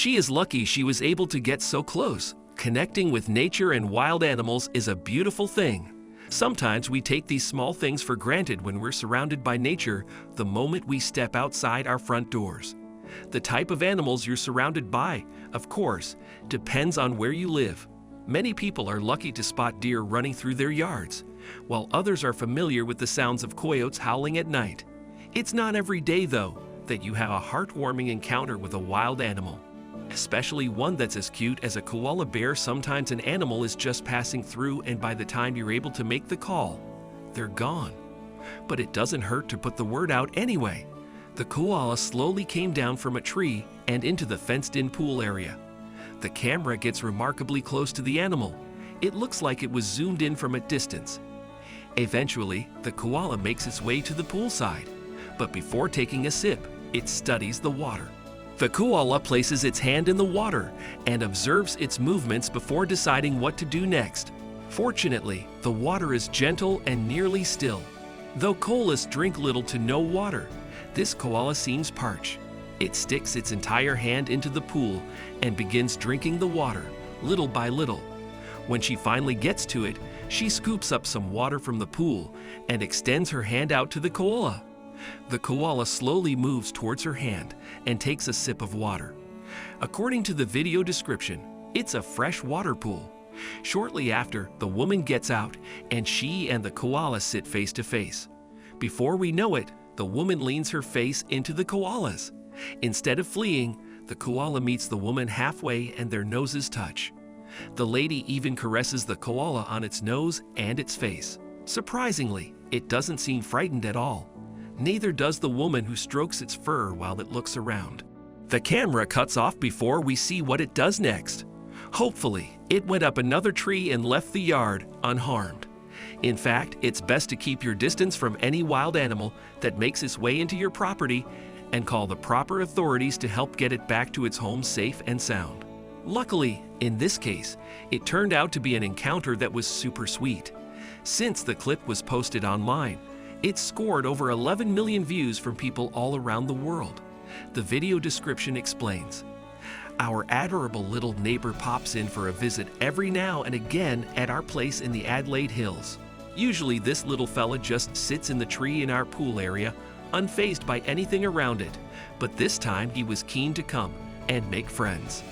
She is lucky she was able to get so close. Connecting with nature and wild animals is a beautiful thing. Sometimes we take these small things for granted when we're surrounded by nature the moment we step outside our front doors. The type of animals you're surrounded by, of course, depends on where you live. Many people are lucky to spot deer running through their yards, while others are familiar with the sounds of coyotes howling at night. It's not every day, though, that you have a heartwarming encounter with a wild animal, especially one that's as cute as a koala bear. Sometimes an animal is just passing through, and by the time you're able to make the call, they're gone. But it doesn't hurt to put the word out anyway. The koala slowly came down from a tree and into the fenced-in pool area. The camera gets remarkably close to the animal. It looks like it was zoomed in from a distance. Eventually, the koala makes its way to the poolside, but before taking a sip, it studies the water. The koala places its hand in the water and observes its movements before deciding what to do next. Fortunately, the water is gentle and nearly still. Though koalas drink little to no water, this koala seems parched. It sticks its entire hand into the pool and begins drinking the water, little by little. When she finally gets to it, she scoops up some water from the pool and extends her hand out to the koala. The koala slowly moves towards her hand and takes a sip of water. According to the video description, it's a fresh water pool. Shortly after, the woman gets out and she and the koala sit face to face. Before we know it, the woman leans her face into the koala's. Instead of fleeing, the koala meets the woman halfway and their noses touch. The lady even caresses the koala on its nose and its face. Surprisingly, it doesn't seem frightened at all. Neither does the woman who strokes its fur while it looks around. The camera cuts off before we see what it does next. Hopefully, it went up another tree and left the yard unharmed. In fact, it's best to keep your distance from any wild animal that makes its way into your property and call the proper authorities to help get it back to its home safe and sound. Luckily, in this case, it turned out to be an encounter that was super sweet. Since the clip was posted online, it scored over 11 million views from people all around the world. The video description explains, "Our adorable little neighbor pops in for a visit every now and again at our place in the Adelaide Hills. Usually this little fella just sits in the tree in our pool area, unfazed by anything around it, but this time he was keen to come and make friends."